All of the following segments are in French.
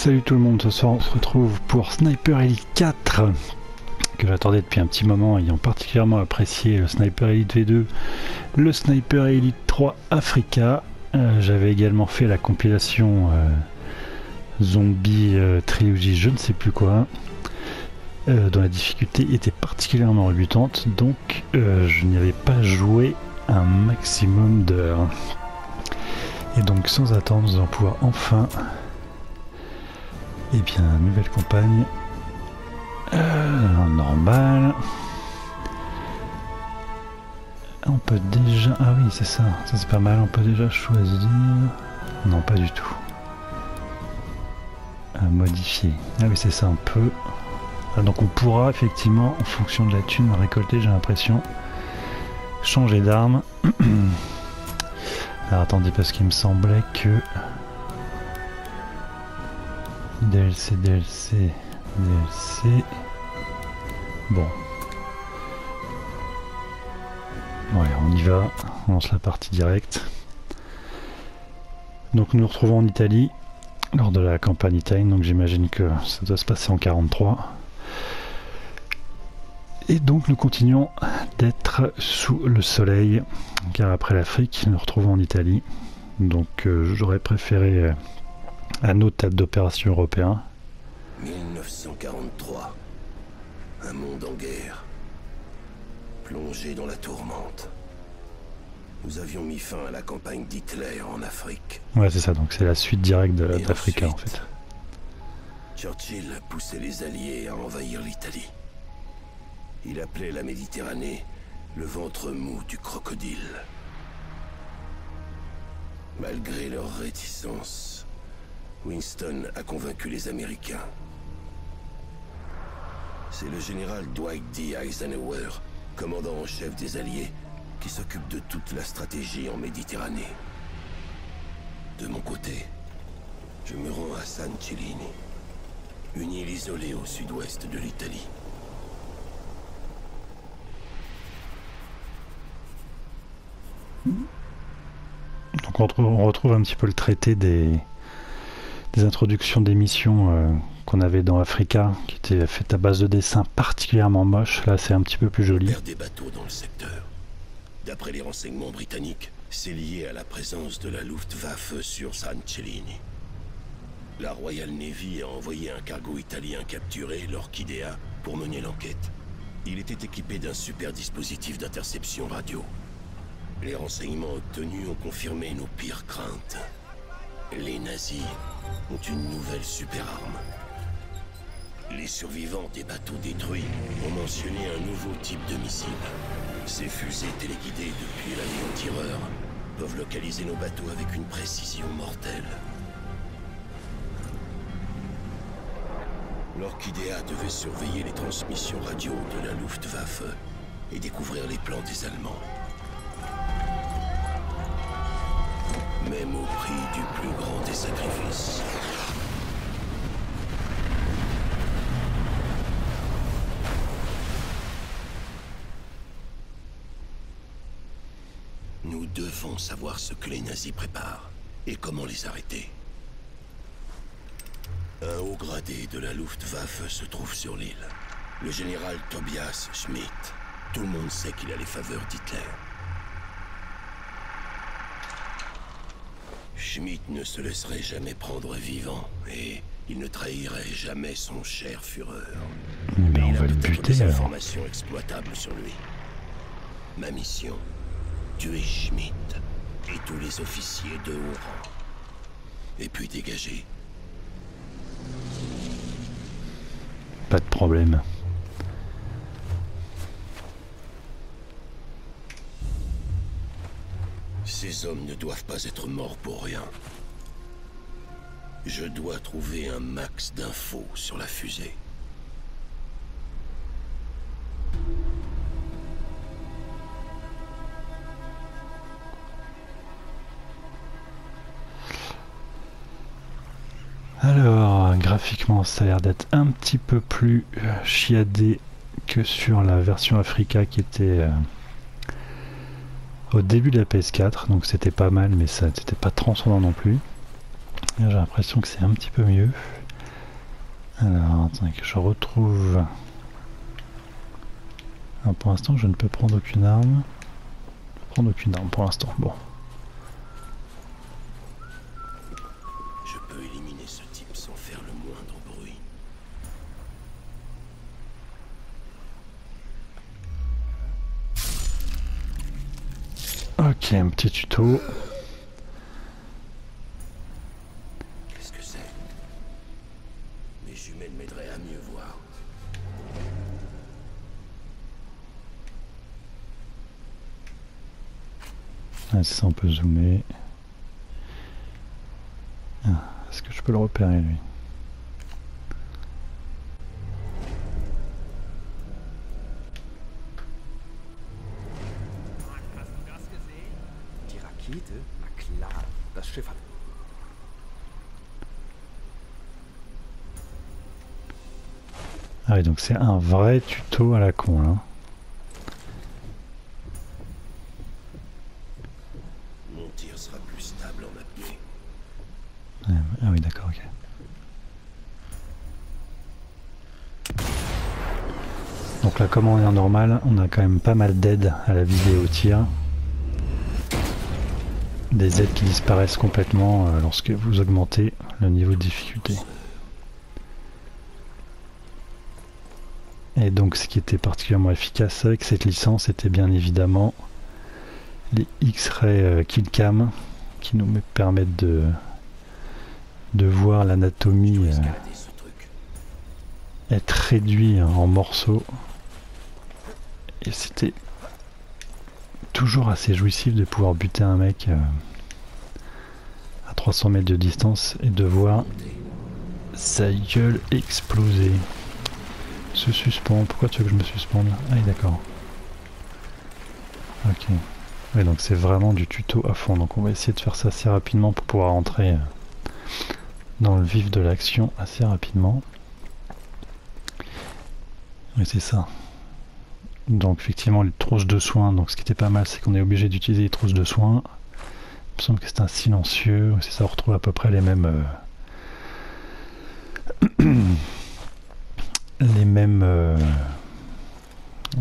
Salut tout le monde, ce soir on se retrouve pour Sniper Elite 4 que j'attendais depuis un petit moment, ayant particulièrement apprécié le Sniper Elite V2, le Sniper Elite 3 Africa. J'avais également fait la compilation Zombie Trilogy je ne sais plus quoi, dont la difficulté était particulièrement rebutante, donc je n'y avais pas joué un maximum d'heures. Et donc sans attendre, nous allons pouvoir enfin... Et bien, nouvelle campagne, normal. On peut déjà... Ah oui, c'est ça, ça c'est pas mal, on peut déjà choisir... Non, pas du tout. Modifier. Ah oui, c'est ça, on peut... Donc on pourra effectivement, en fonction de la thune récoltée, j'ai l'impression, changer d'arme. Alors attendez, parce qu'il me semblait que... DLC. Bon. Ouais, on y va. On lance la partie directe. Donc nous nous retrouvons en Italie lors de la campagne italienne. Donc j'imagine que ça doit se passer en 43. Et donc nous continuons d'être sous le soleil. Car après l'Afrique, nous nous retrouvons en Italie. Donc j'aurais préféré... à nos théâtres d'opération européens. 1943. Un monde en guerre. Plongé dans la tourmente. Nous avions mis fin à la campagne d'Hitler en Afrique. Ouais, c'est ça, donc c'est la suite directe d'Africa en fait. Churchill poussait les Alliés à envahir l'Italie. Il appelait la Méditerranée le ventre mou du crocodile. Malgré leur réticence, Winston a convaincu les Américains. C'est le général Dwight D. Eisenhower, commandant en chef des Alliés, qui s'occupe de toute la stratégie en Méditerranée. De mon côté, je me rends à San Cellini, une île isolée au sud-ouest de l'Italie. Donc on retrouve un petit peu le traité des introductions des missions qu'on avait dans Africa, qui était fait à base de dessins particulièrement moches. Là c'est un petit peu plus joli. On perd des bateaux dans le secteur. D'après les renseignements britanniques, c'est lié à la présence de la Luftwaffe sur San Cellini. La Royal Navy a envoyé un cargo italien capturé, l'Orchidea, pour mener l'enquête. Il était équipé d'un super dispositif d'interception radio. Les renseignements obtenus ont confirmé nos pires craintes. Les nazis ont une nouvelle super arme. Les survivants des bateaux détruits ont mentionné un nouveau type de missile. Ces fusées téléguidées depuis l'avion tireur peuvent localiser nos bateaux avec une précision mortelle. L'Orchidea devait surveiller les transmissions radio de la Luftwaffe et découvrir les plans des Allemands. Même au prix du plus grand des sacrifices. Nous devons savoir ce que les nazis préparent et comment les arrêter. Un haut gradé de la Luftwaffe se trouve sur l'île. Le général Tobias Schmidt. Tout le monde sait qu'il a les faveurs d'Hitler. Schmidt ne se laisserait jamais prendre vivant et il ne trahirait jamais son cher Führer. Mais on il va a le peut-être buter des alors. informations exploitables sur lui. Ma mission, tuer Schmidt et tous les officiers de haut rang. Et puis dégager pas de problème. Ces hommes ne doivent pas être morts pour rien. Je dois trouver un max d'infos sur la fusée. Alors, graphiquement, ça a l'air d'être un petit peu plus chiadé que sur la version Africa qui était au début de la PS4, donc c'était pas mal, mais ça c'était pas transcendant non plus. J'ai l'impression que c'est un petit peu mieux. Alors, attendez que je retrouve... Alors, pour l'instant, je ne peux prendre aucune arme. Prendre aucune arme pour l'instant, bon. Je peux éliminer ce type sans faire le moindre bruit. Ok, un petit tuto. Qu'est-ce que c'est? Mes jumelles m'aideraient à mieux voir. Ah, ça, on peut zoomer. Ah, est-ce que je peux le repérer, lui? Die Rakete? Na klar, das Schiff hat... Ah oui, donc c'est un vrai tuto à la con, là. Mon tir sera plus stable en apnée. Ah oui, d'accord, ok. Donc là, comme on est en normal, on a quand même pas mal d'aides à la visée et au tir. Des aides qui disparaissent complètement lorsque vous augmentez le niveau de difficulté. Et donc ce qui était particulièrement efficace avec cette licence était bien évidemment les X-Ray Killcam qui nous permettent de voir l'anatomie être réduit en morceaux. Et c'était toujours assez jouissif de pouvoir buter un mec à 300 mètres de distance et de voir sa gueule exploser. Se suspend. Pourquoi tu veux que je me suspende? Ah oui, d'accord. Ok. Oui, donc c'est vraiment du tuto à fond. Donc on va essayer de faire ça assez rapidement pour pouvoir entrer dans le vif de l'action assez rapidement. Oui, c'est ça. Donc effectivement les trousses de soins, donc ce qui était pas mal c'est qu'on est obligé d'utiliser les trousses de soins. Il me semble que c'est un silencieux, c'est ça, on retrouve à peu près les mêmes les mêmes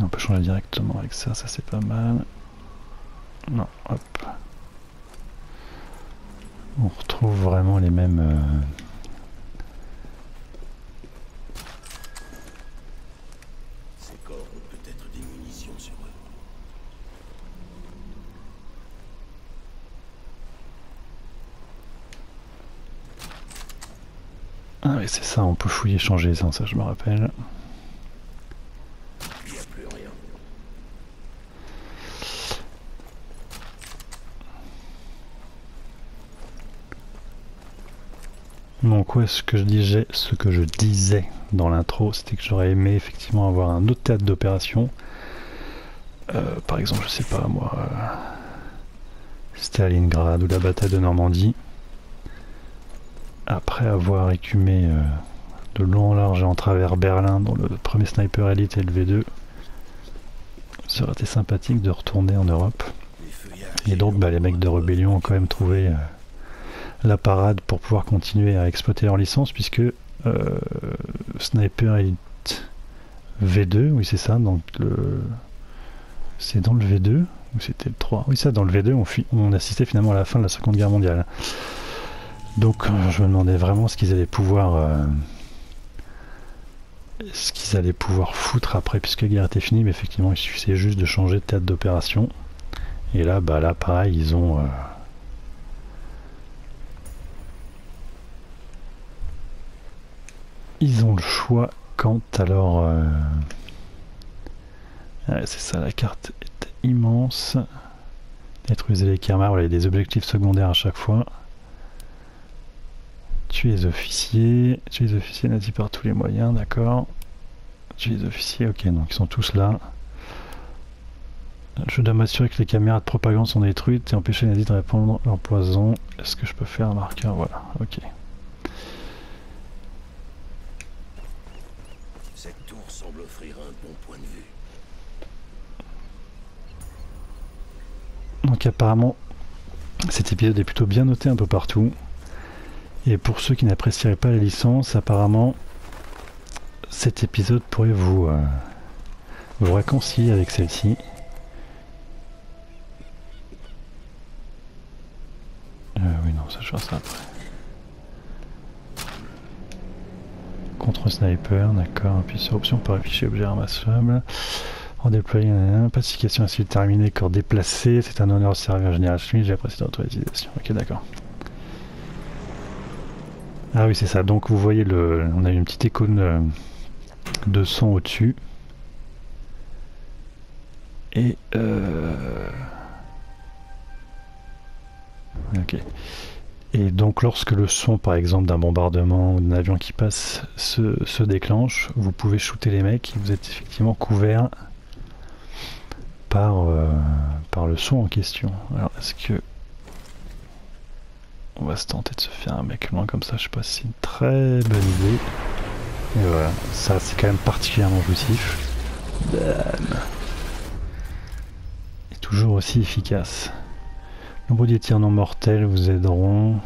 on peut changer directement avec ça, ça c'est pas mal. Non, hop. On retrouve vraiment les mêmes Ces corps ont peut-être des munitions sur eux. Ah oui, c'est ça, on peut fouiller, changer ça je me rappelle. Il n'y a plus rien. Donc ouais, ce que je disais dans l'intro, c'était que j'aurais aimé effectivement avoir un autre théâtre d'opération. Par exemple, je sais pas moi, Stalingrad ou la bataille de Normandie. Après avoir écumé de long en large et en travers Berlin dans le premier Sniper Elite et le V2, ça aurait été sympathique de retourner en Europe. Et donc bah, les mecs de Rébellion ont quand même trouvé la parade pour pouvoir continuer à exploiter leur licence, puisque Sniper Elite V2, oui c'est ça, donc c'est dans le V2 ou c'était le 3? Oui ça, dans le V2 on assistait finalement à la fin de la Seconde Guerre mondiale. Donc je me demandais vraiment ce qu'ils allaient pouvoir foutre après, puisque la guerre était finie, mais effectivement il suffisait juste de changer de théâtre d'opération. Et là bah là pareil, ils ont le choix 50, alors... Ouais, c'est ça, la carte est immense. Détruisez les karmas, voilà, il y a des objectifs secondaires à chaque fois. Tuer les officiers nazis par tous les moyens, d'accord. Tuer les officiers, ok, donc ils sont tous là. Je dois m'assurer que les caméras de propagande sont détruites et empêcher les nazis de répandre leur poison. Est-ce que je peux faire un marqueur? Voilà, ok. Cette tour semble offrir un bon point de vue. Donc apparemment, cet épisode est plutôt bien noté un peu partout. Et pour ceux qui n'apprécieraient pas la licence, apparemment, cet épisode pourrait vous réconcilier avec celle-ci. Oui, non, ça je ferai ça après. Contre sniper, d'accord. Appuie sur option pour afficher objet ramassable. En déployer, pacification ainsi terminée, corps déplacé. C'est un honneur de servir Général Schmidt, j'apprécie votre utilisation. Ok, d'accord. Ah oui, c'est ça. Donc vous voyez, on a une petite icône de son au-dessus. Et ok. Et donc lorsque le son, par exemple, d'un bombardement ou d'un avion qui passe se déclenche, vous pouvez shooter les mecs et vous êtes effectivement couvert par le son en question. Alors est-ce que on va se tenter de se faire un mec loin comme ça? Je sais pas si c'est une très bonne idée. Et voilà, ça c'est quand même particulièrement jouissif. Bam. Et toujours aussi efficace. Nombre des tirs non mortels vous aideront.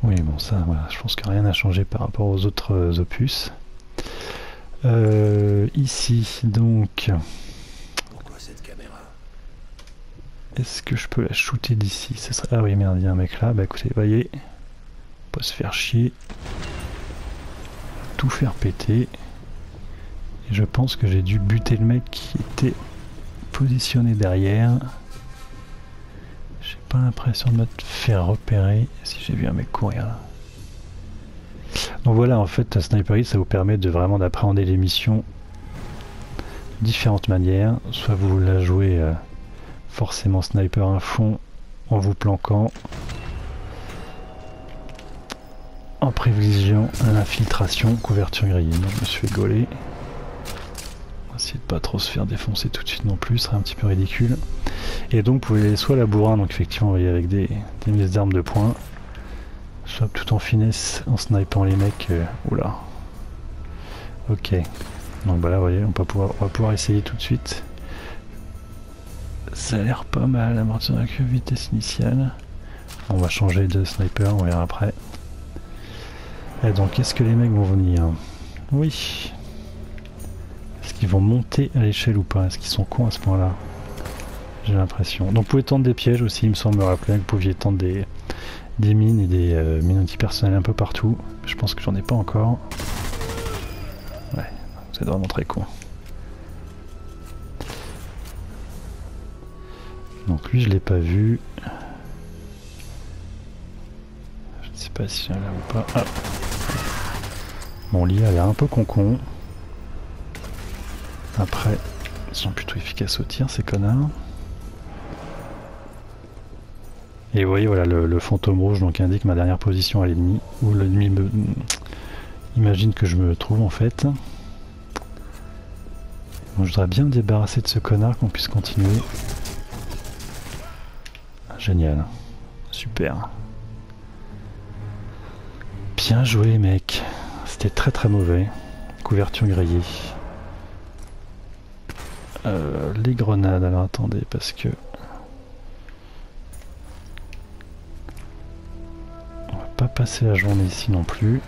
Oui, bon, ça, voilà, je pense que rien n'a changé par rapport aux autres opus. Ici, donc. Pourquoi cette caméra? Est-ce que je peux la shooter d'ici? Ah oui, merde, il y a un mec là. Bah écoutez, voyez, on peut se faire chier. Tout faire péter. Et je pense que j'ai dû buter le mec qui était positionné derrière. J'ai pas l'impression de me faire repérer si j'ai vu un mec courir là. Donc voilà, en fait, Sniper Elite, ça vous permet de vraiment d'appréhender les missions de différentes manières. Soit vous la jouez forcément sniper à fond en vous planquant, en privilégiant l'infiltration, couverture grillée. Moi je me suis fait gauler. On va essayer de pas trop se faire défoncer tout de suite non plus, ce serait un petit peu ridicule. Et donc vous pouvez soit la bourrin, donc effectivement vous voyez avec des mises d'armes de poing, soit tout en finesse en snipant les mecs. Oula. Ok. Donc bah là vous voyez, on va pouvoir essayer tout de suite. Ça a l'air pas mal, amortir la vitesse initiale. On va changer de sniper, on verra après. Et donc est-ce que les mecs vont venir? Oui. Est-ce qu'ils vont monter à l'échelle ou pas? Est-ce qu'ils sont cons à ce point-là? J'ai l'impression. Donc vous pouvez tendre des pièges aussi, il me semble me rappeler que vous pouviez tendre des mines et des mines antipersonnelles un peu partout. Je pense que j'en ai pas encore. Ouais, c'est vraiment très con. Donc lui je l'ai pas vu. Je ne sais pas si elle est là ou pas. Ah. Bon, l'IA a l'air un peu con. Après, ils sont plutôt efficaces au tir ces connards. Et vous voyez, voilà, le fantôme rouge donc indique ma dernière position à l'ennemi, où l'ennemi imagine que je me trouve en fait. Donc, je voudrais bien me débarrasser de ce connard, qu'on puisse continuer. Génial. Super. Bien joué mec. C'était très très mauvais. Couverture grillée. Les grenades, alors attendez, parce que... on va pas passer la journée ici non plus.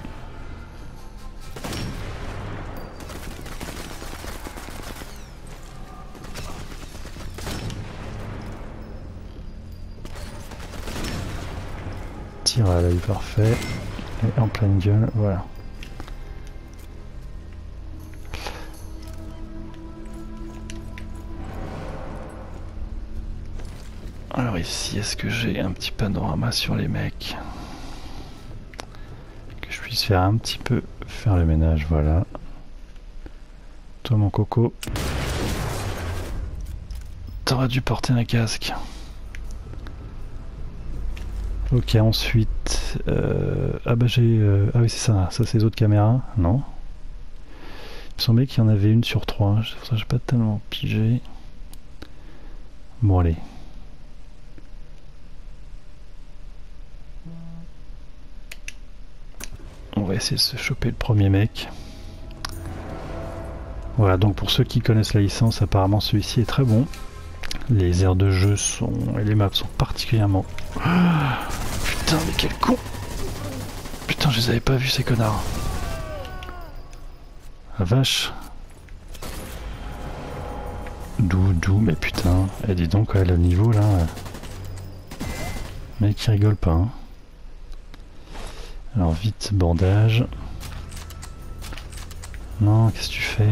Tir à l'œil parfait. Et en pleine gueule, voilà. Alors ici, est-ce que j'ai un petit panorama sur les mecs que je puisse puisse faire un petit peu faire le ménage, voilà. Toi mon coco, t'aurais dû porter un casque. Ok, ensuite... ah bah j'ai... ah oui c'est ça, ça c'est les autres caméras, non? Il me semblait qu'il y en avait une sur 3, ça j'ai pas tellement pigé. Bon allez. On va essayer de se choper le premier mec. Voilà, donc pour ceux qui connaissent la licence, apparemment celui-ci est très bon. Les aires de jeu sont... et les maps sont particulièrement... Ah, putain, mais quel con! Putain, je les avais pas vus ces connards. La vache. D'où, mais putain. Eh dis donc, ouais, le niveau là... Mec, il rigole pas, hein. Alors vite, bandage. Non, qu'est-ce que tu fais?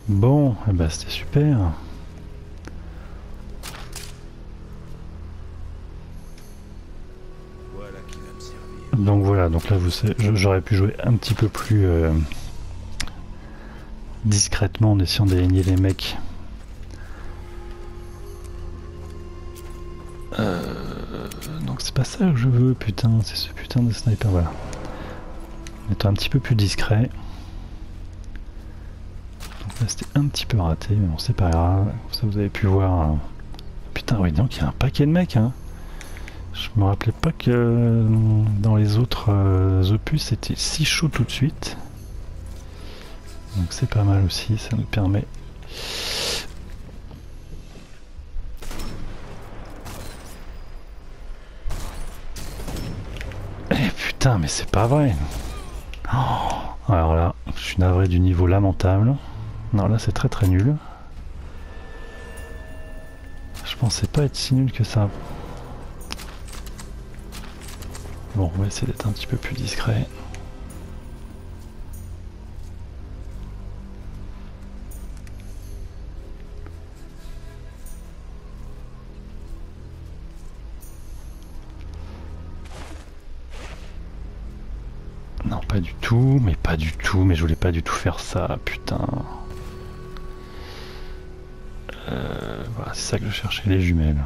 Bon, eh ben, c'était super. Voilà qui va me servir. Donc voilà, donc là vous savez, j'aurais pu jouer un petit peu plus discrètement en essayant d'éliminer les mecs. Donc c'est pas ça que je veux, putain, c'est ce putain de sniper, voilà. En étant un petit peu plus discret. Donc là c'était un petit peu raté, mais bon c'est pas grave, ça vous avez pu voir. Hein. Putain, oui donc il y a un paquet de mecs, hein. Je me rappelais pas que dans les autres opus c'était si chaud tout de suite. Donc c'est pas mal aussi, ça nous permet... Eh putain, mais c'est pas vrai. Oh, alors là, je suis navré du niveau lamentable. Non, là c'est très très nul. Je pensais pas être si nul que ça. Bon, on va essayer d'être un petit peu plus discret. Non, pas du tout, mais pas du tout, mais je voulais pas du tout faire ça, putain. Voilà, c'est ça que je cherchais, les jumelles.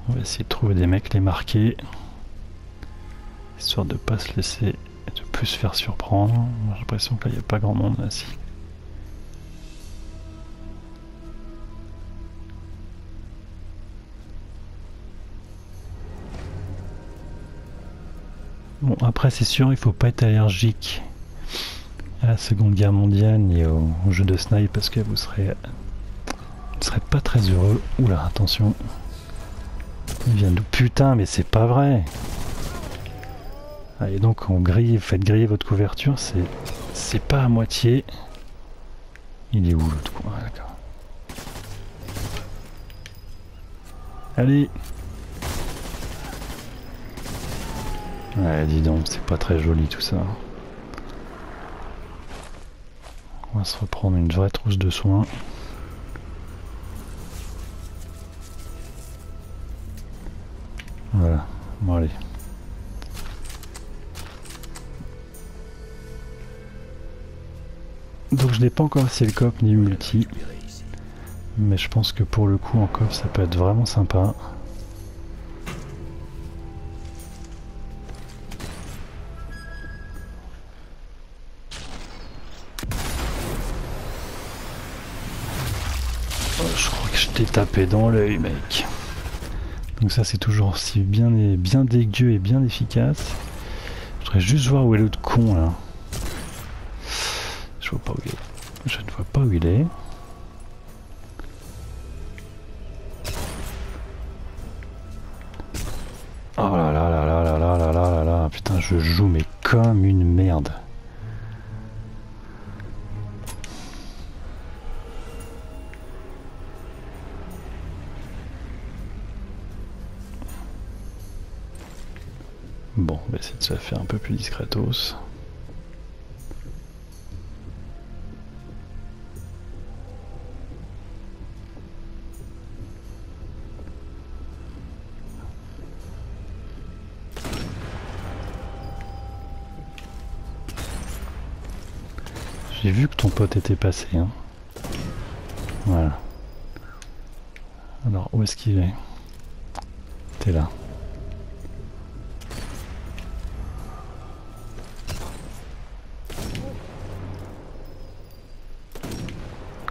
On va essayer de trouver des mecs, les marquer. Histoire de pas se laisser, de plus se faire surprendre. J'ai l'impression que là, il n'y a pas grand monde, là, si. Bon, après, c'est sûr, il faut pas être allergique à la Seconde Guerre mondiale ni au jeu de snipe parce que vous serez pas très heureux. Oula, attention. Il vient d'où? Putain, mais c'est pas vrai. Allez, donc on grille, faites griller votre couverture, c'est pas à moitié. Il est où l'autre coin? Ah, d'accord. Allez. Ouais, dis donc, c'est pas très joli tout ça. On va se reprendre une vraie trousse de soins. Voilà, bon allez. Donc je n'ai pas encore essayé le coop ni le multi. Mais je pense que pour le coup en coop ça peut être vraiment sympa. Je crois que je t'ai tapé dans l'œil, mec. Donc ça c'est toujours aussi bien dégueu et bien efficace. Je voudrais juste voir où est l'autre con là. Je vois pas où il est. Je ne vois pas où il est. Oh là là là là là là là là là là. Putain, je joue mais comme une merde. Bon, on va essayer de se la faire un peu plus discretos. J'ai vu que ton pote était passé. Hein. Voilà. Alors, où est-ce qu'il est? T'es là.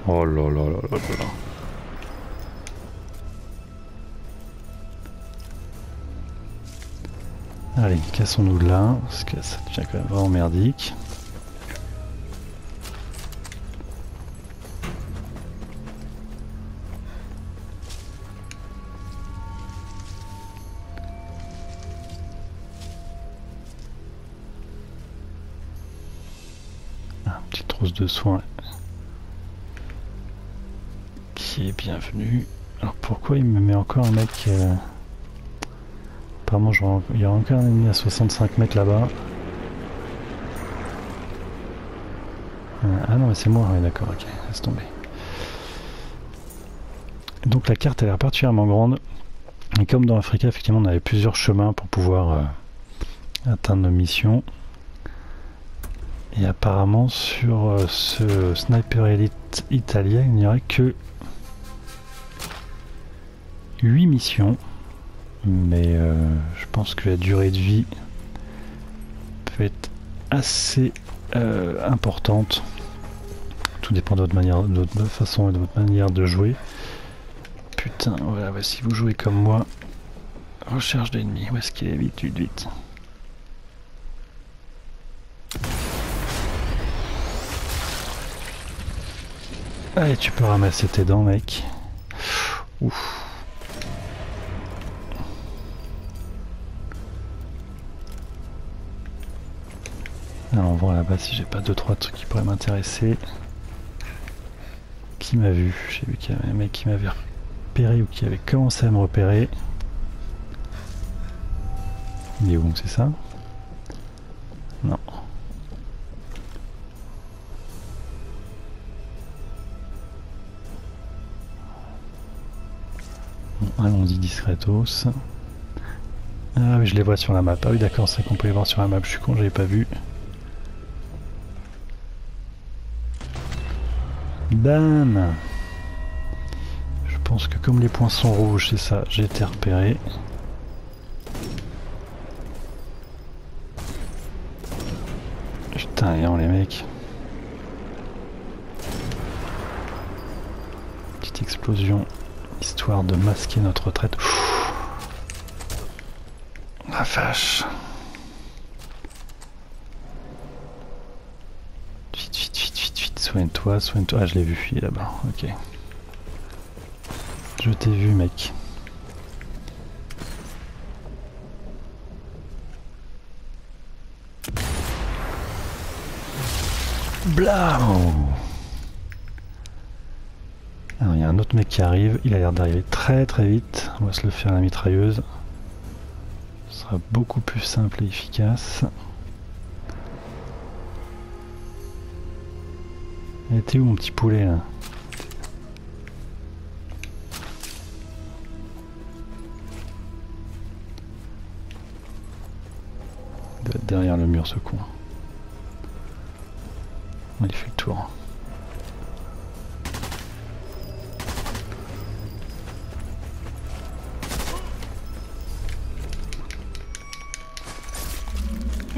Oh là là là là là là. Allez, cassons-nous de là, parce que ça devient quand même vraiment merdique. Petite trousse de soins qui est bienvenue. Alors pourquoi il me met encore un mec apparemment il y a encore un ennemi à 65 mètres là-bas. Ah non mais c'est moi, oui d'accord, ok, laisse tomber. Donc la carte a l'air particulièrement grande. Et comme dans Africa, effectivement, on avait plusieurs chemins pour pouvoir atteindre nos missions. Et apparemment, sur ce Sniper Elite italien, il n'y aurait que 8 missions. Mais je pense que la durée de vie peut être assez importante. Tout dépend de votre façon et de votre manière de jouer. Putain, voilà, bah, si vous jouez comme moi, recherche d'ennemis. Où est-ce qu'il est? Vite, vite, vite. Allez, tu peux ramasser tes dents, mec. Ouf. Alors, on va voir là-bas si j'ai pas 2-3 trucs qui pourraient m'intéresser. Qui m'a vu? J'ai vu qu'il y avait un mec qui m'avait repéré ou qui avait commencé à me repérer. Il est où, c'est ça? Non. Bon, allons-y discretos. Ah oui, je les vois sur la map. Ah oui, d'accord, c'est qu'on peut les voir sur la map. Je suis con, je l'avais pas vu. Bam! Je pense que comme les points sont rouges, c'est ça, j'ai été repéré. Putain, et les mecs. Petite explosion, histoire de masquer notre retraite. La vache. Vite, vite, vite, vite, vite. Soigne-toi, soigne-toi. Ah, je l'ai vu, il est là-bas. Ok. Je t'ai vu, mec. Blam! Alors, il y a un autre mec qui arrive. Il a l'air d'arriver très très vite. On va se le faire à la mitrailleuse. Ce sera beaucoup plus simple et efficace. Et t'es où mon petit poulet là? Il doit être derrière le mur ce con. Il fait le tour.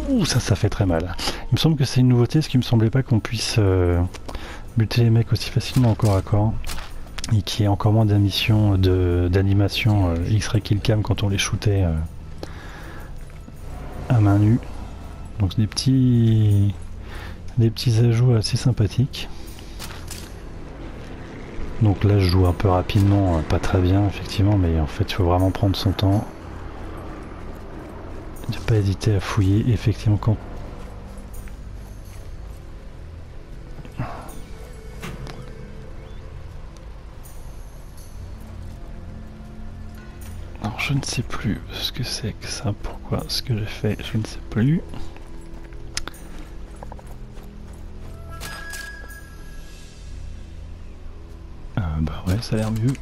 Ouh, ça fait très mal. Il me semble que c'est une nouveauté, ce qui me semblait pas qu'on puisse buter les mecs aussi facilement en corps à corps. Et qu'il y ait encore moins d'animation X-Ray Kill Cam quand on les shootait à main nue. Donc des petits ajouts assez sympathiques. Donc là je joue un peu rapidement, pas très bien effectivement, mais en fait il faut vraiment prendre son temps. Ne pas hésiter à fouiller effectivement quand... Alors je ne sais plus ce que c'est que ça, pourquoi, ce que j'ai fait, je ne sais plus. Bah ouais, ça a l'air mieux.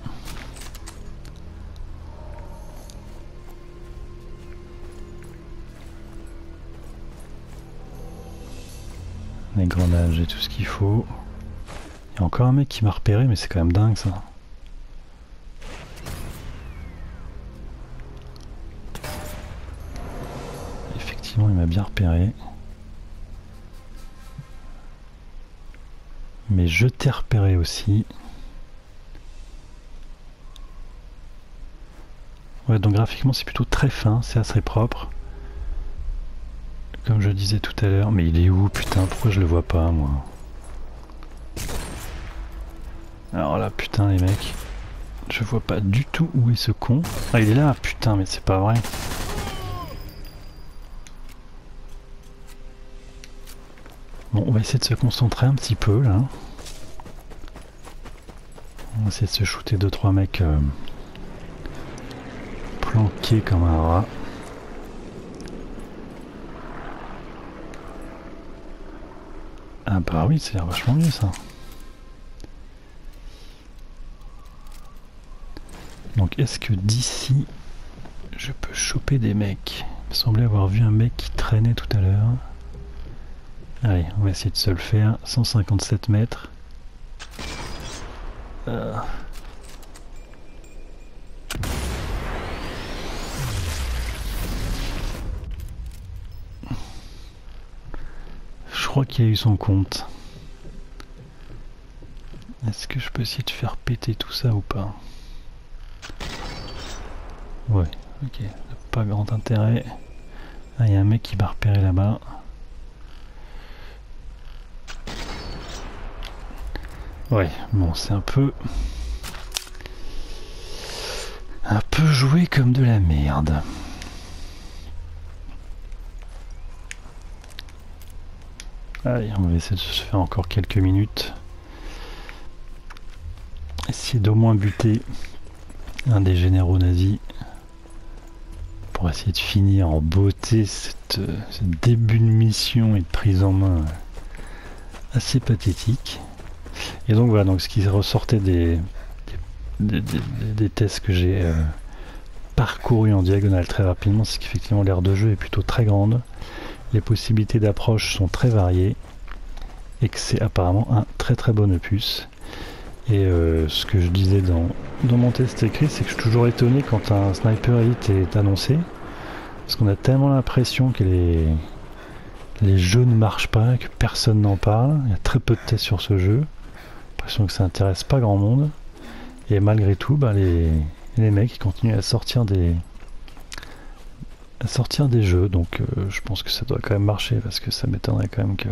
grenades, j'ai tout ce qu'il faut. Il y a encore un mec qui m'a repéré, mais c'est quand même dingue ça. Effectivement, il m'a bien repéré. Mais je t'ai repéré aussi. Ouais, donc graphiquement c'est plutôt très fin, c'est assez propre. Comme je disais tout à l'heure, mais il est où putain, pourquoi je le vois pas moi? Alors là putain les mecs, je vois pas du tout où est ce con. Ah il est là, putain mais c'est pas vrai. Bon on va essayer de se concentrer un petit peu là. On va essayer de se shooter 2-3 mecs planqués comme un rat. Ah bah oui, c'est l'air vachement mieux ça. Donc est-ce que d'ici je peux choper des mecs? Il me semblait avoir vu un mec qui traînait tout à l'heure. Allez, on va essayer de se le faire. 157 mètres. Je crois qu'il a eu son compte. Est-ce que je peux essayer de faire péter tout ça ou pas? Ouais, ok, pas grand intérêt. Ah, il y a un mec qui m'a repéré là-bas. Ouais, bon, c'est un peu joué comme de la merde. Allez, on va essayer de se faire encore quelques minutes. Essayer d'au moins buter un des généraux nazis pour essayer de finir en beauté ce début de mission et de prise en main assez pathétique. Et donc voilà, donc ce qui ressortait des tests que j'ai parcouru en diagonale très rapidement, c'est qu'effectivement l'aire de jeu est plutôt très grande, les possibilités d'approche sont très variées et que c'est apparemment un très bon opus. Et ce que je disais dans mon test écrit, c'est que je suis toujours étonné quand un Sniper Elite est annoncé, parce qu'on a tellement l'impression que les jeux ne marchent pas, que personne n'en parle, il y a très peu de tests sur ce jeu, l'impression que ça intéresse pas grand monde, et malgré tout, bah, les mecs continuent à sortir des jeux, donc je pense que ça doit quand même marcher, parce que ça m'étonnerait quand même que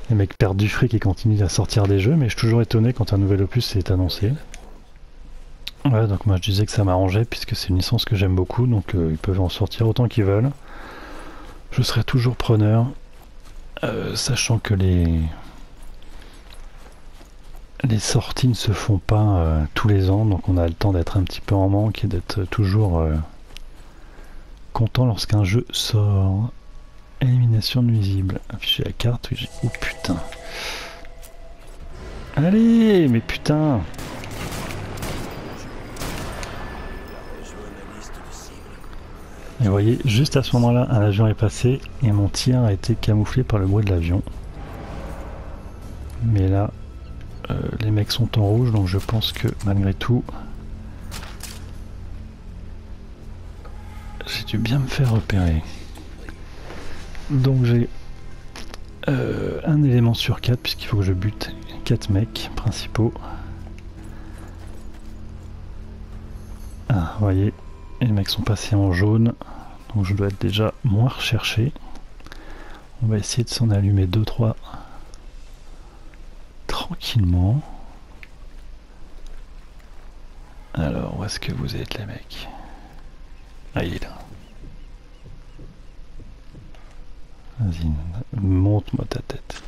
les mecs perdent du fric et continuent à sortir des jeux, mais je suis toujours étonné quand un nouvel opus est annoncé. Ouais, donc moi je disais que ça m'arrangeait, puisque c'est une licence que j'aime beaucoup, donc ils peuvent en sortir autant qu'ils veulent. Je serai toujours preneur, sachant que les sorties ne se font pas tous les ans, donc on a le temps d'être un petit peu en manque et d'être toujours content lorsqu'un jeu sort. Élimination nuisible. Afficher la carte, oui, j'ai... Oh putain. Allez, mais putain. Et vous voyez, juste à ce moment-là, un avion est passé et mon tir a été camouflé par le bruit de l'avion. Mais là, les mecs sont en rouge, donc je pense que malgré tout, j'ai dû bien me faire repérer. Donc j'ai un élément sur 4 puisqu'il faut que je bute 4 mecs principaux. Ah, vous voyez, les mecs sont passés en jaune, donc je dois être déjà moins recherché. On va essayer de s'en allumer 2-3 tranquillement. Alors, où est-ce que vous êtes les mecs? Ah, il est là. Vas-y, monte-moi ta tête.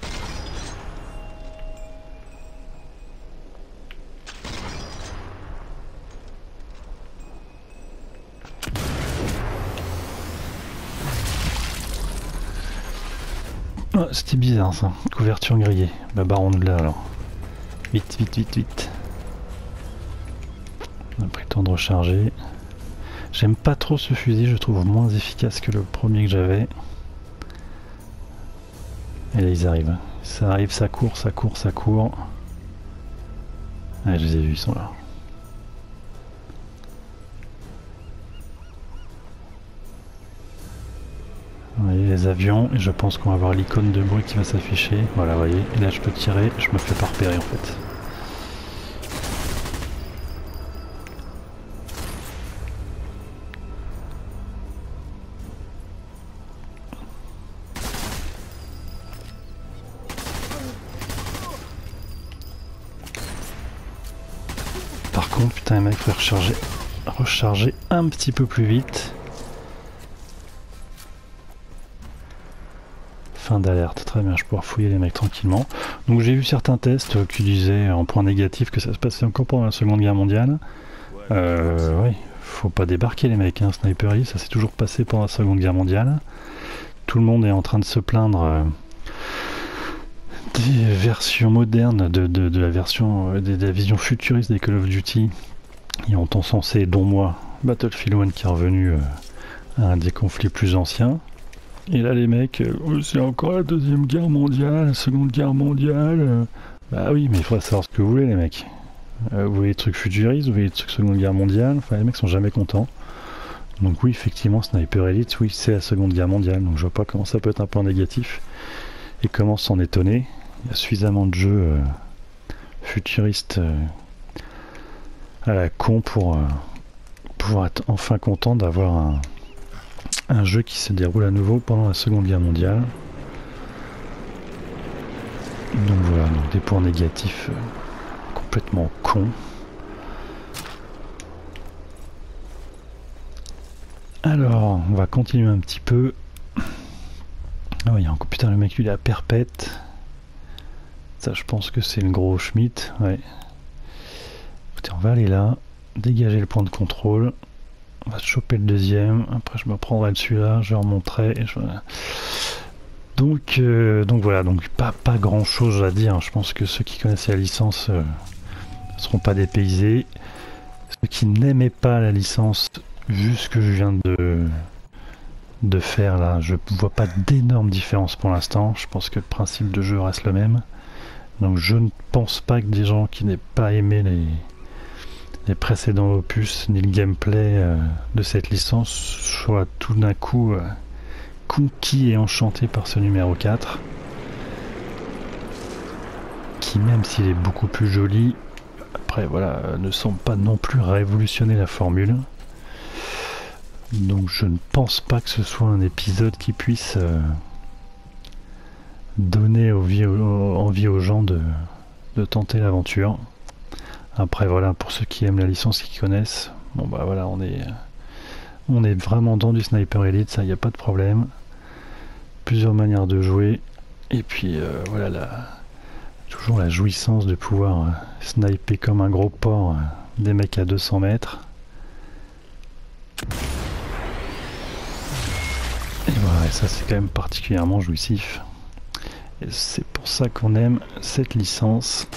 Oh, c'était bizarre ça, couverture grillée. Bah baron de là alors. Vite, vite, vite, vite. On a pris le temps de recharger. J'aime pas trop ce fusil, je le trouve moins efficace que le premier que j'avais. Et là ils arrivent. Ça arrive, ça court, ça court, ça court. Ah, je les ai vus, ils sont là. Vous voyez les avions, et je pense qu'on va avoir l'icône de bruit qui va s'afficher. Voilà, vous voyez, et là je peux tirer, je me fais pas repérer en fait. Par contre, putain, les mecs, il faut recharger un petit peu plus vite. Fin d'alerte, très bien, je vais pouvoir fouiller les mecs tranquillement. Donc j'ai vu certains tests qui disaient en point négatif que ça se passait encore pendant la Seconde Guerre mondiale. Oui, faut pas débarquer les mecs, hein. Sniper Elite, ça s'est toujours passé pendant la Seconde Guerre mondiale. Tout le monde est en train de se plaindre des versions modernes de la version de la vision futuriste des Call of Duty. Ils ont encensé, dont moi, Battlefield 1 qui est revenu à un des conflits plus anciens. Et là les mecs, c'est encore la Deuxième Guerre mondiale, la Seconde Guerre mondiale. Bah oui, mais il faudrait savoir ce que vous voulez les mecs. Vous voulez des trucs futuristes, vous voulez des trucs Seconde Guerre mondiale, enfin les mecs sont jamais contents. Donc oui, effectivement, Sniper Elite, oui, c'est la Seconde Guerre mondiale, donc je vois pas comment ça peut être un point négatif. Et comment s'en étonner. Il y a suffisamment de jeux futuristes à la con pour être enfin content d'avoir un jeu qui se déroule à nouveau pendant la Seconde Guerre mondiale. Donc voilà, donc des points négatifs complètement cons. Alors, on va continuer un petit peu. Ah oui, putain, le mec il est à perpète. Ça, je pense que c'est le gros Schmitt. Ouais. Écoutez, on va aller là, dégager le point de contrôle. On va choper le deuxième. Après, je me prendrai de celui-là, je remonterai. Et je... Donc voilà, donc pas grand chose à dire. Je pense que ceux qui connaissent la licence ne seront pas dépaysés. Ceux qui n'aimaient pas la licence, vu ce que je viens de faire là, je vois pas d'énorme différence pour l'instant. Je pense que le principe de jeu reste le même. Donc je ne pense pas que des gens qui n'aient pas aimé les précédents opus ni le gameplay de cette licence soient tout d'un coup conquis et enchantés par ce numéro 4, qui même s'il est beaucoup plus joli, après voilà, ne semble pas non plus révolutionner la formule. Donc je ne pense pas que ce soit un épisode qui puisse donner envie aux gens de tenter l'aventure. Après voilà, pour ceux qui aiment la licence et qui connaissent, bon bah voilà, on est vraiment dans du Sniper Elite, ça y a pas de problème. Plusieurs manières de jouer, et puis voilà, toujours la jouissance de pouvoir sniper comme un gros porc des mecs à 200 mètres. Et voilà, et ça c'est quand même particulièrement jouissif. Et c'est pour ça qu'on aime cette licence.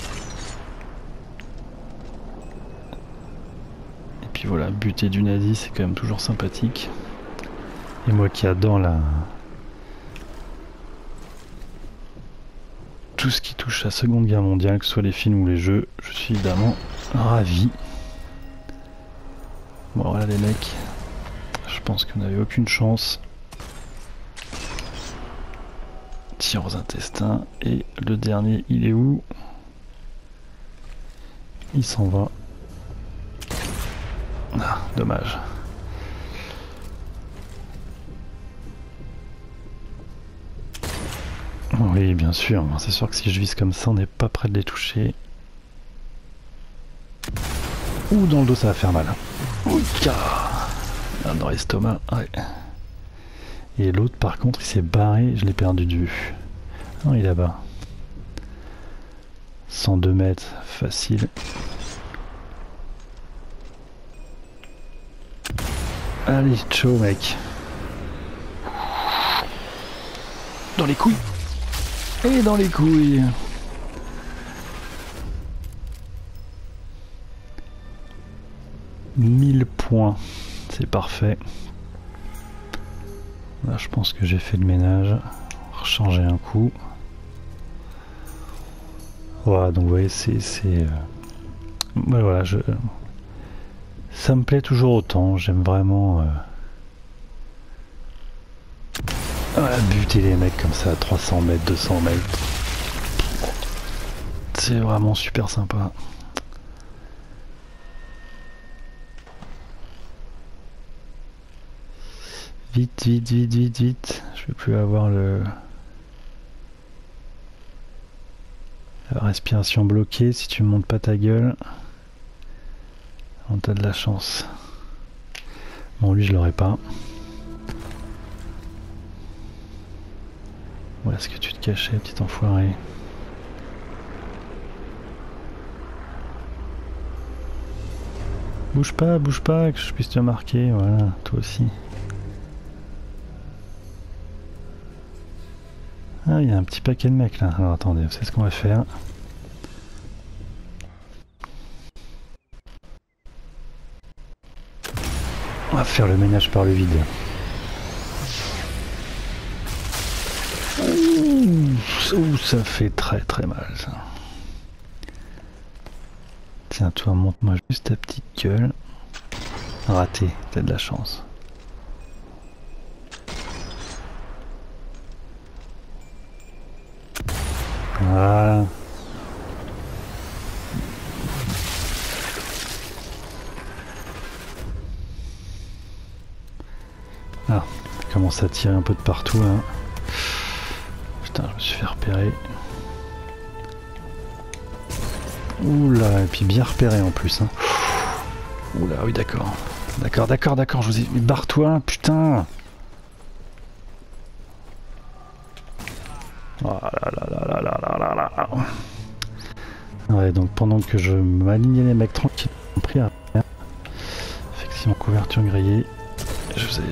Et puis voilà, buter du nazi c'est quand même toujours sympathique. Et moi qui adore tout ce qui touche à la Seconde Guerre mondiale, que ce soit les films ou les jeux, je suis évidemment ravi. Bon voilà les mecs, je pense qu'on n'avait aucune chance. Tir aux intestins, et le dernier il est où? Il s'en va. Ah, dommage. Oui, bien sûr, c'est sûr que si je vise comme ça, on n'est pas près de les toucher. Ou dans le dos, ça va faire mal. Dans l'estomac, ouais. Et l'autre, par contre, il s'est barré, je l'ai perdu de vue. Non, il est là-bas. 102 mètres, facile. Allez, ciao, mec. Dans les couilles. Et dans les couilles. « 1000 points. C'est parfait. Là, je pense que j'ai fait le ménage. Rechanger un coup. Voilà, donc vous voyez, ouais, voilà, ça me plaît toujours autant, j'aime vraiment ouais, buter les mecs comme ça à 300 mètres, 200 mètres. C'est vraiment super sympa. Vite, vite, vite, vite, vite. Je vais plus avoir la respiration bloquée si tu me montes pas ta gueule. On t'as de la chance. Bon, lui, je l'aurais pas. Où est-ce que tu te cachais, petit enfoiré? Bouge pas, que je puisse te marquer. Voilà, toi aussi. Ah, il y a un petit paquet de mecs là. Alors attendez, vous savez ce qu'on va faire? On va faire le ménage par le vide. Ouh, ça fait très très mal ça. Tiens, toi, montre-moi juste ta petite gueule. Raté, t'as de la chance. Voilà. Ah, ça commence à tirer un peu de partout là. Putain, je me suis fait repérer. Oula, et puis bien repéré en plus. Hein. Oula, oui d'accord. D'accord, je vous ai... Barre-toi, putain. Oh là là là là là là là là. Ouais, donc pendant que je m'alignais les mecs tranquilles, j'ai pris à faire. Effectivement, couverture grillée.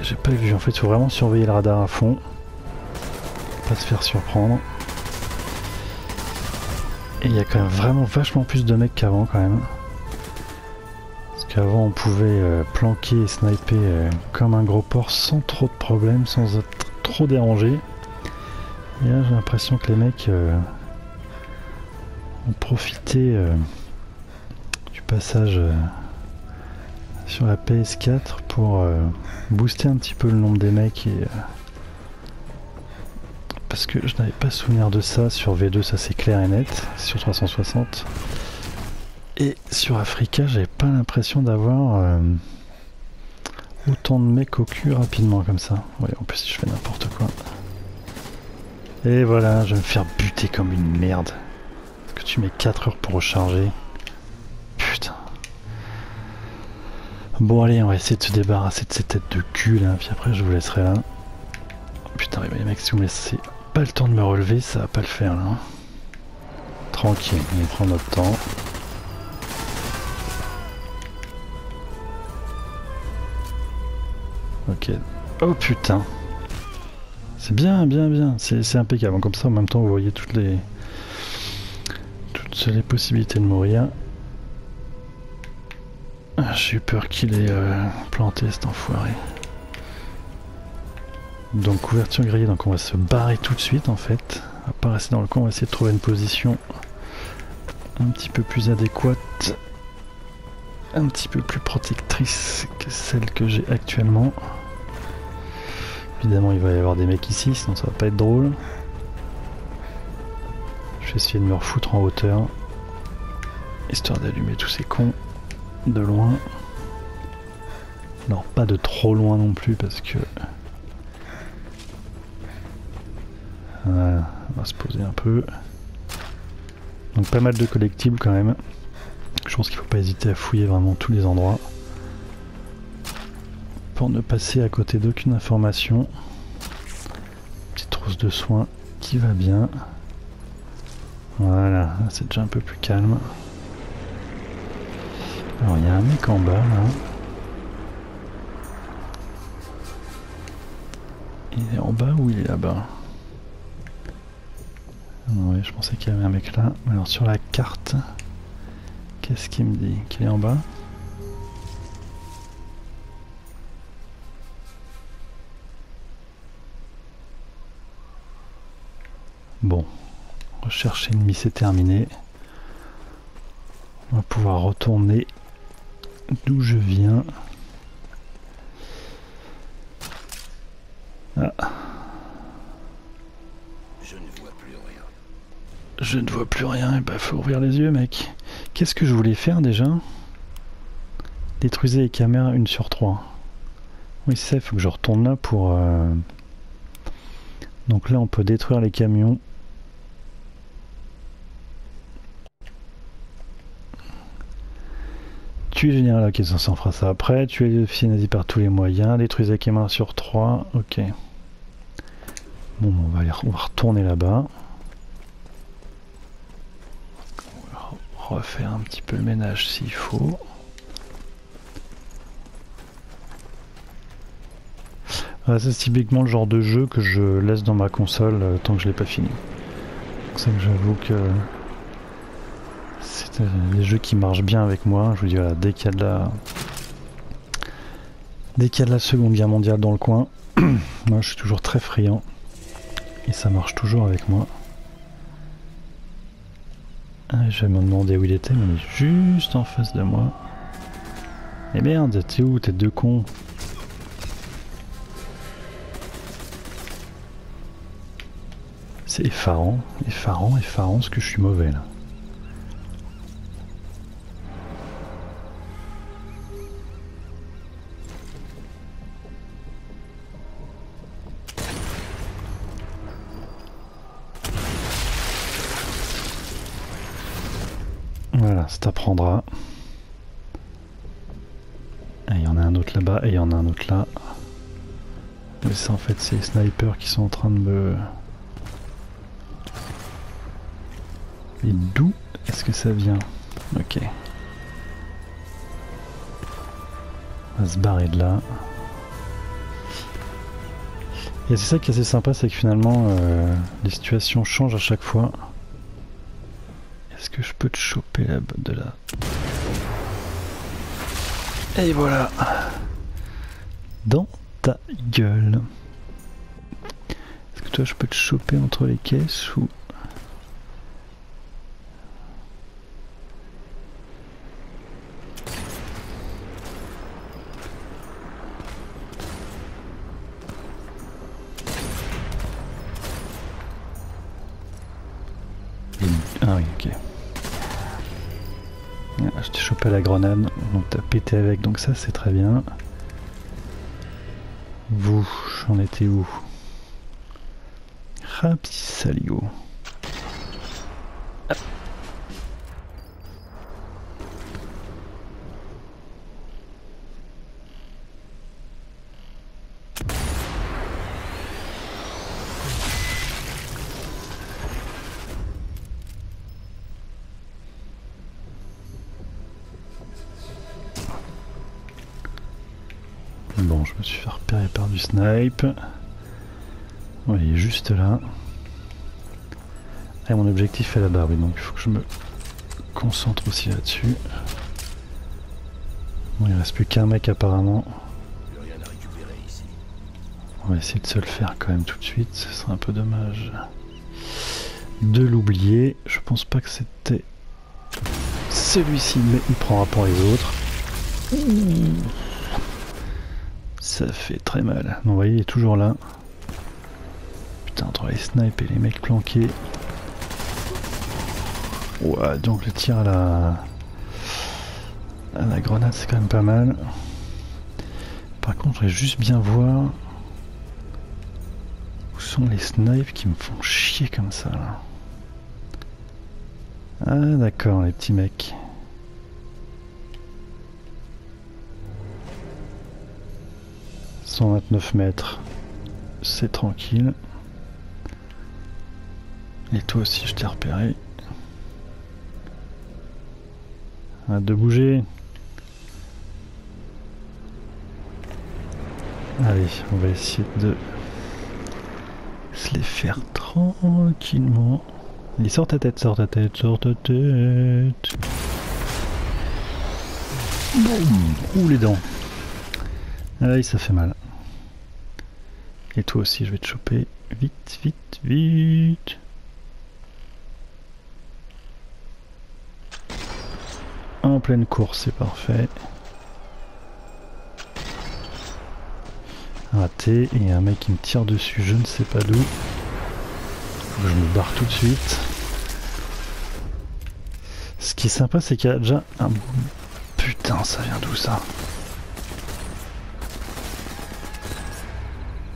J'ai pas vu, en fait, il faut vraiment surveiller le radar à fond. Pas se faire surprendre. Et il y a quand même vraiment vachement plus de mecs qu'avant quand même. Parce qu'avant on pouvait planquer et sniper comme un gros porc sans trop de problèmes, sans être trop dérangé. Et là j'ai l'impression que les mecs ont profité du passage sur la PS4 pour booster un petit peu le nombre des mecs et parce que je n'avais pas souvenir de ça sur V2, ça c'est clair et net, sur 360. Et sur Africa, j'avais pas l'impression d'avoir autant de mecs au cul rapidement comme ça. Ouais, en plus je fais n'importe quoi. Et voilà, je vais me faire buter comme une merde. Parce que tu mets 4 heures pour recharger. Putain. Bon allez, on va essayer de se débarrasser de ces têtes de cul là, puis après je vous laisserai là. Putain, les mecs, si vous me laissez pas le temps de me relever, ça va pas le faire là. Tranquille, on prend notre temps. Ok. Oh putain. C'est bien, c'est impeccable. Comme ça, en même temps, vous voyez toutes les possibilités de mourir. Ah, j'ai eu peur qu'il ait planté cet enfoiré. Donc couverture grillée, donc on va se barrer tout de suite en fait. On va pas rester dans le coin, on va essayer de trouver une position un petit peu plus adéquate, un petit peu plus protectrice que celle que j'ai actuellement. Évidemment il va y avoir des mecs ici, sinon ça va pas être drôle. Je vais essayer de me refoutre en hauteur, histoire d'allumer tous ces cons de loin. Alors pas de trop loin non plus parce que... Voilà, on va se poser un peu. Donc pas mal de collectibles quand même. Je pense qu'il ne faut pas hésiter à fouiller vraiment tous les endroits. Pour ne passer à côté d'aucune information. Petite trousse de soins qui va bien. Voilà, c'est déjà un peu plus calme. Alors il y a un mec en bas là. Il est en bas ou il est là-bas? Oui, je pensais qu'il y avait un mec là. Alors sur la carte, qu'est-ce qu'il me dit? Qu'il est en bas? Bon, recherche ennemie c'est terminé. On va pouvoir retourner d'où je viens. Ah. Je ne vois plus rien. Je ne vois plus rien, et bah faut ouvrir les yeux mec. Qu'est-ce que je voulais faire déjà? Détruisez les caméras 1 sur 3. Oui c'est ça, il faut que je retourne là pour... Donc là on peut détruire les camions. Tuer général, ok ça s'en fera ça après. Tuer les officiers nazis par tous les moyens. Détruisez les caméras sur 3, ok. Bon on va retourner là-bas. On va refaire un petit peu le ménage s'il faut. Ah, c'est typiquement le genre de jeu que je laisse dans ma console tant que je l'ai pas fini. C'est pour ça que j'avoue que c'est des jeux qui marchent bien avec moi. Je vous dis voilà, dès qu'il y a de la Seconde Guerre mondiale dans le coin, moi je suis toujours très friand et ça marche toujours avec moi. Ah, je vais me demander où il était, mais il est juste en face de moi. Et merde, t'es où, t'es deux cons? C'est effarant, effarant, effarant ce que je suis mauvais là. Voilà, ça t'apprendra. Il y en a un autre là-bas et il y en a un autre là. Mais ça en fait c'est les snipers qui sont en train de me... Et d'où est-ce que ça vient? Ok. On va se barrer de là. Et c'est ça qui est assez sympa, c'est que finalement les situations changent à chaque fois. Est-ce que je peux te choper la botte de là? Et voilà. Dans ta gueule. Est-ce que toi je peux te choper entre les caisses ou... Ah oui, ok. Je t'ai chopé la grenade, donc t'as pété avec, donc ça c'est très bien. Vous, j'en étais où? Ah, petit saligo. Ah. Bon, je me suis fait repérer par du snipe. Ouais, il est juste là. Et mon objectif est là-bas, oui, donc il faut que je me concentre aussi là-dessus. Bon, il reste plus qu'un mec apparemment. Plus rien à récupérer ici. On va essayer de se le faire quand même tout de suite, ce serait un peu dommage de l'oublier. Je pense pas que c'était celui-ci, mais il prend rapport les autres. Ça fait très mal. Donc, vous voyez, il est toujours là. Putain, entre les snipes et les mecs planqués. Ouais, donc le tir à la grenade, c'est quand même pas mal. Par contre, je voudrais juste bien voir où sont les snipes qui me font chier comme ça, là. Ah, d'accord, les petits mecs. « 129 mètres, c'est tranquille. Et toi aussi, je t'ai repéré. Arrête de bouger. Allez, on va essayer de se les faire tranquillement. Allez, sors ta tête, sors ta tête, sors ta tête. Boum. Ouh, les dents. Allez, ça fait mal. Et toi aussi, je vais te choper. Vite, vite, vite. en pleine course, c'est parfait. Raté, et il y a un mec qui me tire dessus, je ne sais pas d'où. Je me barre tout de suite. Ce qui est sympa, c'est qu'il y a déjà un... Putain, ça vient d'où ça?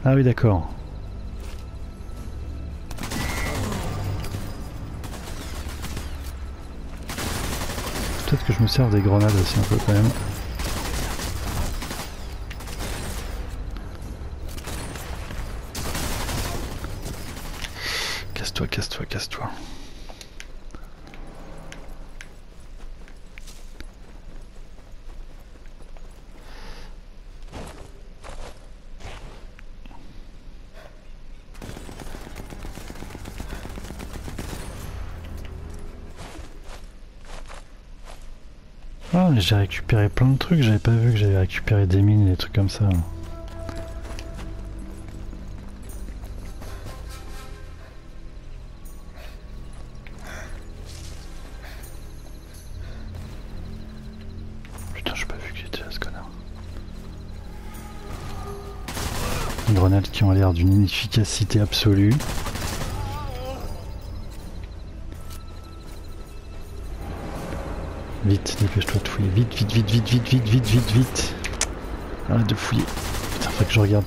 Ah oui, d'accord. Peut-être que je me sers des grenades aussi un peu quand même. Casse-toi, casse-toi, casse-toi. Ah, j'ai récupéré plein de trucs, j'avais pas vu que j'avais récupéré des mines et des trucs comme ça. Putain, j'ai pas vu qu'il était là ce connard. Des grenades qui ont l'air d'une inefficacité absolue. Vite, dépêche-toi de fouiller. Vite, vite, vite, vite, vite, vite, vite, vite, vite. Arrête de fouiller. Putain, faut que je regarde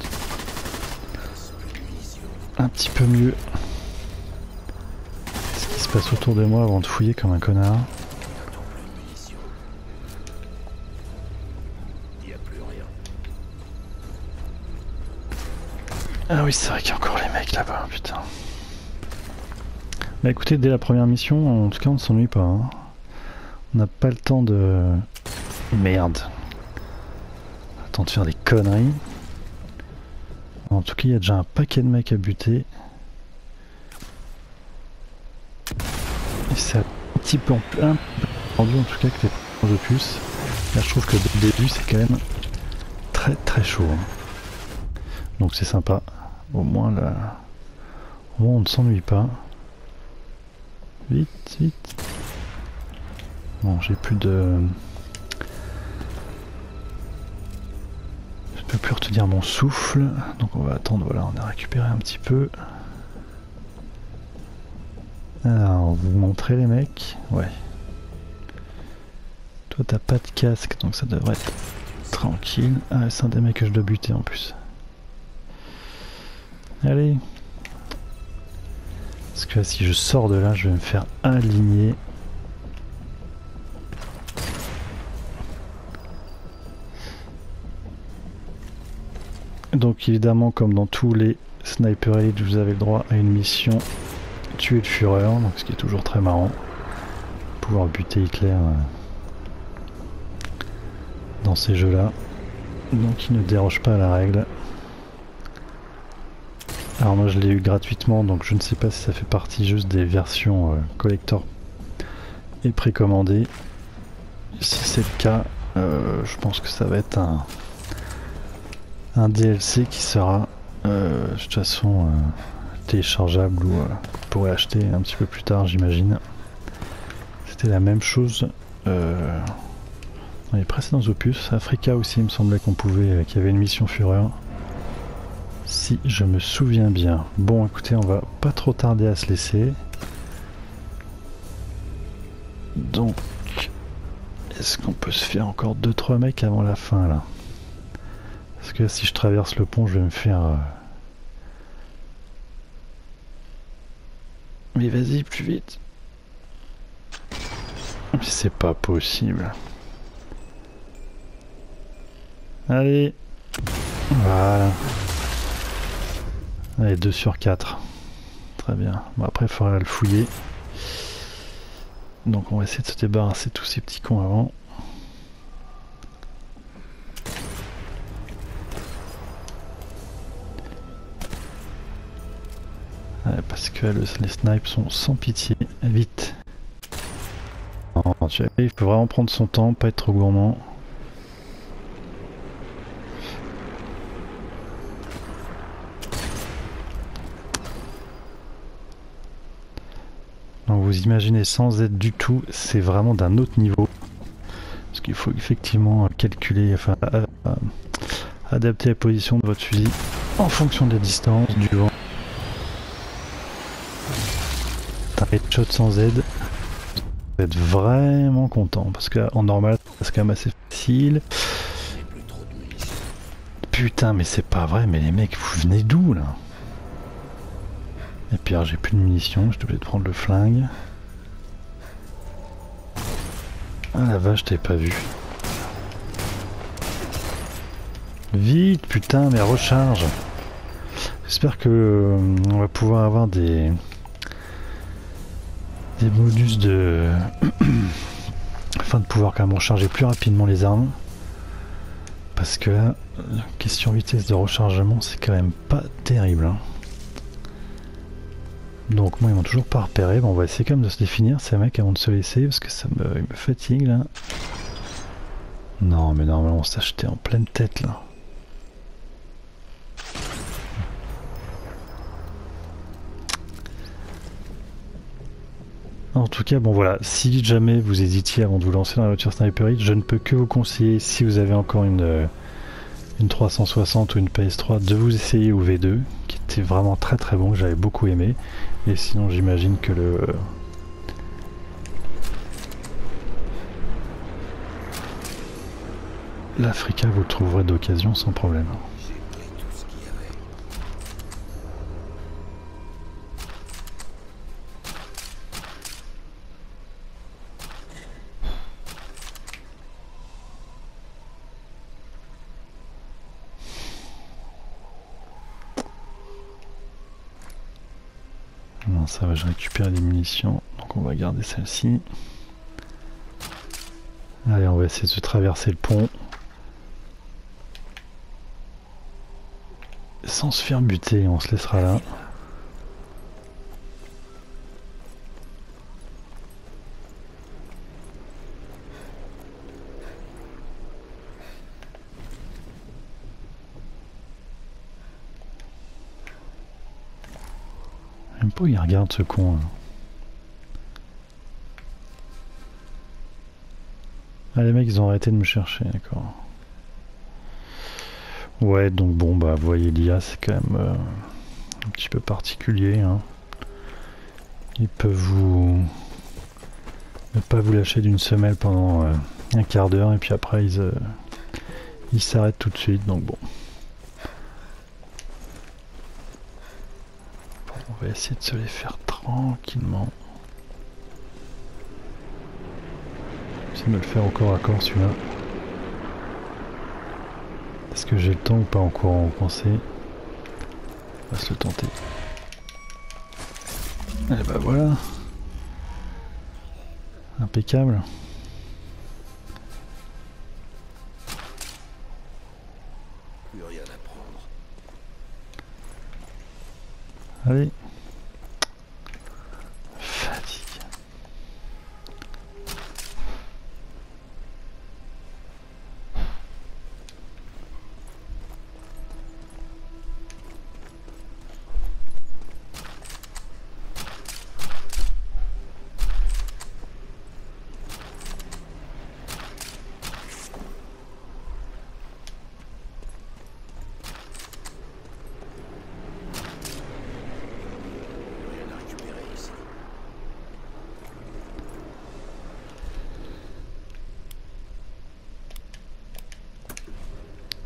un petit peu mieux ce qui se passe autour de moi avant de fouiller comme un connard. Ah oui, c'est vrai qu'il y a encore les mecs là-bas, putain. Bah écoutez, dès la première mission, en tout cas on ne s'ennuie pas. Hein. On n'a pas le temps de... Merde. Attends de faire des conneries. En tout cas, il y a déjà un paquet de mecs à buter. Et c'est un petit peu rendu en tout cas que les opus. Là, je trouve que dès le début, c'est quand même très très chaud. Hein. Donc c'est sympa. Au moins, là... Au moins, on ne s'ennuie pas. Vite, vite. Bon, j'ai plus de... Je peux plus retenir mon souffle, donc on va attendre, voilà, on a récupéré un petit peu. Alors, vous montrez les mecs? Ouais. Toi t'as pas de casque, donc ça devrait être tranquille. Ah, c'est un des mecs que je dois buter en plus. Allez. Parce que là, si je sors de là, je vais me faire aligner. Donc évidemment, comme dans tous les Sniper Elite, vous avez le droit à une mission tuer le Führer, donc ce qui est toujours très marrant. Pouvoir buter Hitler dans ces jeux-là. Donc il ne déroge pas à la règle. Alors moi je l'ai eu gratuitement, donc je ne sais pas si ça fait partie juste des versions collector et précommandées. Si c'est le cas, je pense que ça va être un DLC qui sera de toute façon téléchargeable ou qu'on pourrait acheter un petit peu plus tard, j'imagine. C'était la même chose dans les précédents opus. Africa aussi, il me semblait qu'on pouvait, qu'il y avait une mission Führer, si je me souviens bien. Bon, écoutez, on va pas trop tarder à se laisser. Donc, est-ce qu'on peut se faire encore 2-3 mecs avant la fin là? Parce que si je traverse le pont, je vais me faire... Mais vas-y, plus vite. Mais c'est pas possible. Allez. Voilà. Allez, 2 sur 4. Très bien. Bon, après, il faudra le fouiller. Donc on va essayer de se débarrasser de tous ces petits cons avant. Parce que les snipes sont sans pitié. Vite. Non, il faut vraiment prendre son temps, pas être trop gourmand. Donc vous imaginez, sans être du tout, c'est vraiment d'un autre niveau. il faut effectivement calculer, enfin adapter la position de votre fusil en fonction de la distance, du vent. Un headshot sans aide, vous êtes vraiment content parce qu'en normal c'est quand même assez facile. Putain mais c'est pas vrai, mais les mecs vous venez d'où là? Et puis alors j'ai plus de munitions, je devais prendre le flingue. Ah la vache, t'avais pas vu. Vite, putain, mais recharge. J'espère que on va pouvoir avoir des modus de afin de pouvoir quand même recharger plus rapidement les armes. Parce que là, question vitesse de rechargement, c'est quand même pas terrible. Hein. Donc moi ils m'ont toujours pas repéré, bon, on va essayer quand même de se définir ces mecs avant de se laisser parce que ça me fatigue là. Non mais normalement on s'est acheté en pleine tête là. En tout cas bon voilà, si jamais vous hésitiez avant de vous lancer dans la voiture Sniper Elite, je ne peux que vous conseiller, si vous avez encore une 360 ou une PS3, de vous essayer au V2 qui était vraiment très très bon, que j'avais beaucoup aimé. Et sinon j'imagine que l'Africa vous le trouverez d'occasion sans problème. Non, ça va, je récupère les munitions, donc on va garder celle-ci. Allez, on va essayer de se traverser le pont. Sans se faire buter, on se laissera là. J'aime pas où il regarde ce con là. Ah les mecs ils ont arrêté de me chercher, d'accord. Ouais donc bon bah vous voyez l'IA c'est quand même un petit peu particulier hein. Ils peuvent ne pas vous lâcher d'une semelle pendant un quart d'heure et puis après ils s'arrêtent tout de suite donc bon. On va essayer de se les faire tranquillement. J'essaie de me le faire au corps à corps celui-là. Est-ce que j'ai le temps ou pas encore en penser? On va se le tenter. Et bah voilà. Impeccable. Plus rien à prendre. Allez. Fatigue.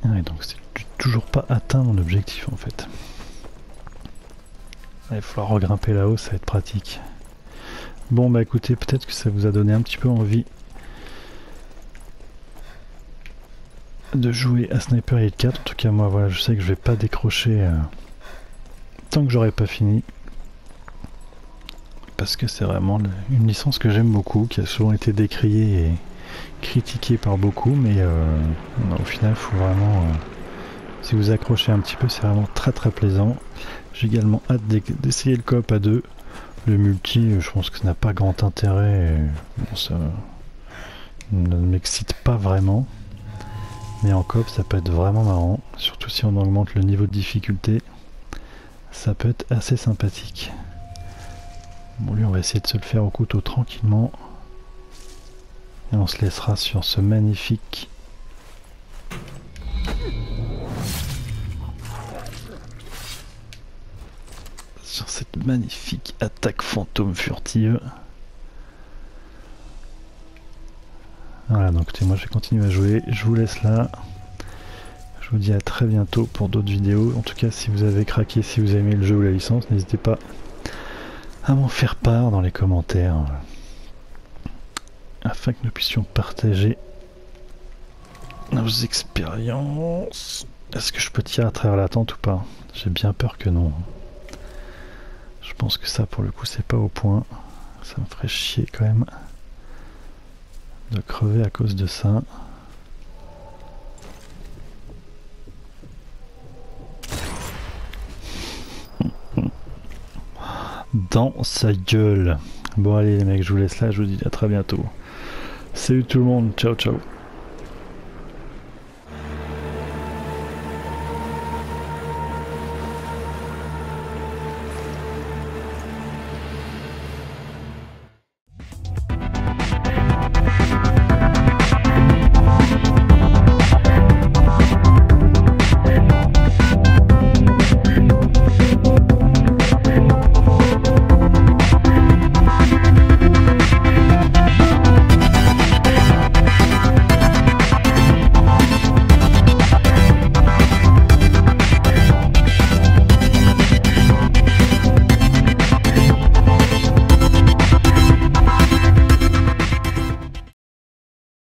Ouais, donc c'est toujours pas atteint mon objectif en fait. Il va falloir regrimper là-haut, ça va être pratique. Bon bah écoutez, peut-être que ça vous a donné un petit peu envie de jouer à Sniper Elite 4. En tout cas moi voilà, je sais que je vais pas décrocher tant que j'aurai pas fini. Parce que c'est vraiment une licence que j'aime beaucoup, qui a souvent été décriée et critiquée par beaucoup, mais au final il faut vraiment, si vous accrochez un petit peu, c'est vraiment très très plaisant. J'ai également hâte d'essayer le coop à 2. Le multi, je pense que ça n'a pas grand intérêt, bon, ça ne m'excite pas vraiment, mais en coop ça peut être vraiment marrant, surtout si on augmente le niveau de difficulté, ça peut être assez sympathique. Bon lui on va essayer de se le faire au couteau tranquillement. Et on se laissera sur ce magnifique... sur cette magnifique attaque fantôme furtive. Voilà, donc écoutez, moi je vais continuer à jouer. Je vous laisse là. Je vous dis à très bientôt pour d'autres vidéos. En tout cas, si vous avez craqué, si vous avez aimé le jeu ou la licence, n'hésitez pas à m'en faire part dans les commentaires, afin que nous puissions partager nos expériences. Est-ce que je peux tirer à travers la tente ou pas? J'ai bien peur que non. Je pense que ça, pour le coup, c'est pas au point. Ça me ferait chier quand même de crever à cause de ça. Dans sa gueule. Bon allez les mecs, je vous laisse là, je vous dis à très bientôt. Salut tout le monde, ciao ciao.